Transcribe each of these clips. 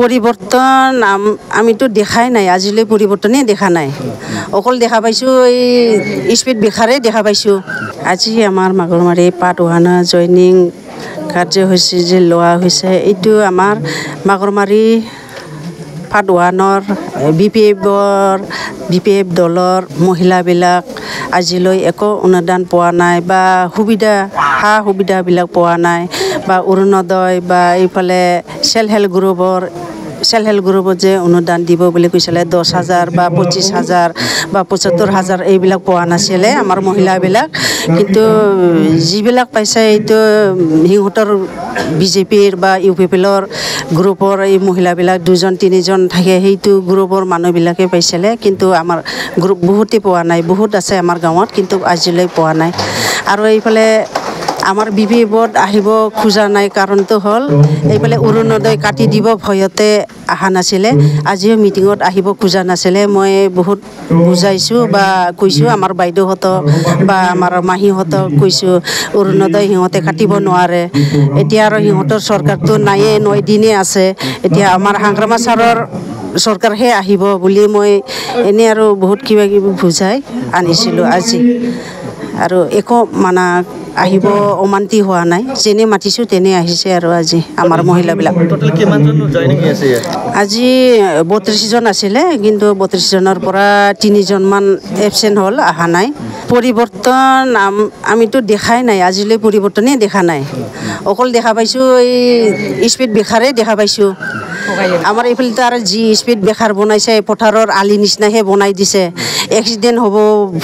পরিবর্তন আমি তো দেখাই নাই, আজিলৈ পরিবর্তনে দেখা নাই। অকল দেখা পাইছো এই স্পিড বেখারে দেখা পাইছো। আজি আমার মাগুরমারি পাট ওহানা জয়নিং কার্য হয়েছে যে লোৱা হৈছে, এইটো আমাৰ মাগুৰমাৰি পাট ওহানৰ BPF দলৰ মহিলাবিলাক আজিলৈ একো অনুদান পোৱা নাই বা সা সুবিধাবিলাক পোৱা নাই বা অৰুণোদয় বা এইফালে সেল্ফ হেল্প গ্ৰুপত যে অনুদান দিব বুলি কৈছিলে 10,000 বা 25,000 বা 75,000 এইবিলাক পোৱা নাছিলে আমাৰ মহিলাবিলাক। কিন্তু যিবিলাক পাইছে এইটো সিহঁতৰ BJPৰ বা UPPৰ গ্ৰুপৰ এই মহিলাবিলাক 2-3জন থাকে, সেইটো গ্ৰুপৰ মানুহবিলাকে পাইছিলে। কিন্তু আমাৰ গ্ৰুপ বহুতে পোৱা নাই, বহুত আছে আমাৰ গাঁৱত, কিন্তু আজিলৈ পোৱা নাই। আৰু এইফালে আমাৰ BPFত আহিব খোজা নাই, কাৰণটো হ'ল এইফালে অৰুণোদয় কাটি দিব ভয়তে অহা নাছিলে। আজিও মিটিঙত আহিব খোজা নাছিলে। মই বহুত বুজাইছোঁ বা কৈছোঁ আমাৰ বাইদেউহঁতক বা আমাৰ মাহীহঁতক কৈছোঁ অৰুণোদয় সিহঁতে কাটিব নোৱাৰে। এতিয়া আৰু সিহঁতৰ চৰকাৰটো নায়ে, 9 দিনে আছে। এতিয়া আমাৰ হাগ্ৰামা ছাৰৰ চৰকাৰহে আহিব বুলি মই এনেই আৰু বহুত কিবা কিবি বুজাই আনিছিলোঁ আজি। আৰু একো আহিব অমান্তি হোৱা নাই, যেনে মাতিছোঁ তেনে আহিছে। আৰু আজি আমাৰ মহিলাবিলাক আজি 32জন আছিলে, কিন্তু 32জনৰ পৰা 3জনমান এবচেণ্ট হ'ল, অহা নাই। পৰিৱৰ্তন আমিতো দেখাই নাই, আজিলৈ পৰিৱৰ্তনে দেখা নাই। অকল দেখা পাইছোঁ এই স্পিড বেখাৰে দেখা পাইছোঁ। আমাৰ এইফালেতো আৰু যি স্পিড বেখাৰ বনাইছে পথাৰৰ আলি নিচিনাহে বনাই দিছে। এক্সিডেণ্ট হ'ব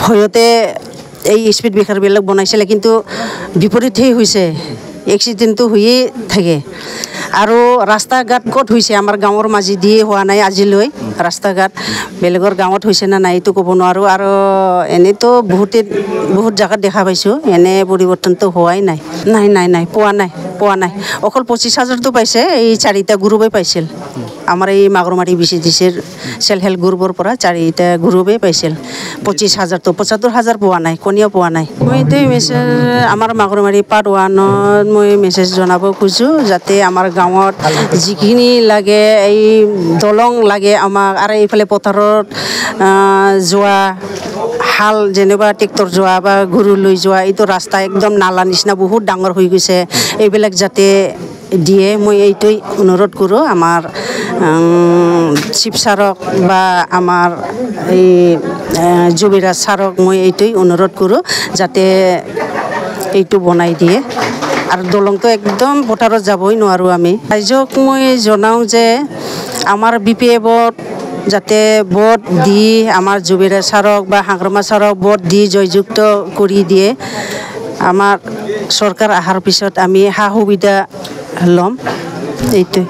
ভয়তে এই স্পিড বেখাৰবিলাক বনাইছিলে, কিন্তু বিপৰীতহে হৈছে, এক্সিডেণ্টটো হৈয়ে থাকে। আৰু ৰাস্তা ঘাট ক'ত হৈছে, আমাৰ গাঁৱৰ মাজেদিয়ে হোৱা নাই আজিলৈ। ৰাস্তা ঘাট বেলেগৰ গাঁৱত হৈছে নে নাই এইটো ক'ব নোৱাৰোঁ। আৰু এনেইতো বহুত জেগাত দেখা পাইছোঁ, এনে পৰিৱৰ্তনটো হোৱাই নাই। নাই পোৱা নাই। অকল 25,000টো পাইছে, এই 4টা গ্ৰুপে পাইছিল। আমাৰ এই মাগুৰমাৰী BCDCৰ সেল্ফ হেল্প গ্ৰুপৰ পৰা 4টা গ্ৰুপে পাইছিল 25,000টো, 75,000 পোৱা নাই, কণীও পোৱা নাই। মই এইটোৱে মেছেজ আমাৰ মাগুৰমাৰী পাট ওহানত মই মেছেজ জনাব খোজোঁ, যাতে আমাৰ গাঁৱত যিখিনি লাগে, এই দলং লাগে আমাক, আৰু এইফালে পথাৰত যোৱা হাল যেনিবা ট্ৰেক্টৰ যোৱা বা গৰু লৈ যোৱা এইটো ৰাস্তা একদম নালা নিচিনা বহুত ডাঙৰ হৈ গৈছে, এইবিলাক যাতে দিয়ে মই এইটোৱেই অনুৰোধ কৰোঁ আমাৰ চিফ ছাৰক বা আমাৰ এই জুবিৰাজ ছাৰক। মই এইটোৱেই অনুৰোধ কৰোঁ যাতে এইটো বনাই দিয়ে। আৰু দলংটো একদম পথাৰত যাবই নোৱাৰোঁ আমি। ৰাইজক মই জনাওঁ যে আমাৰ BPFত যাতে ভোট দি আমাৰ জুবিৰাজ ছাৰক বা হাগ্ৰামা ছাৰক ভোট দি জয়যুক্ত কৰি দিয়ে। আমাৰ চৰকাৰ অহাৰ পিছত আমি সা সুবিধা ল'ম, এইটোৱে।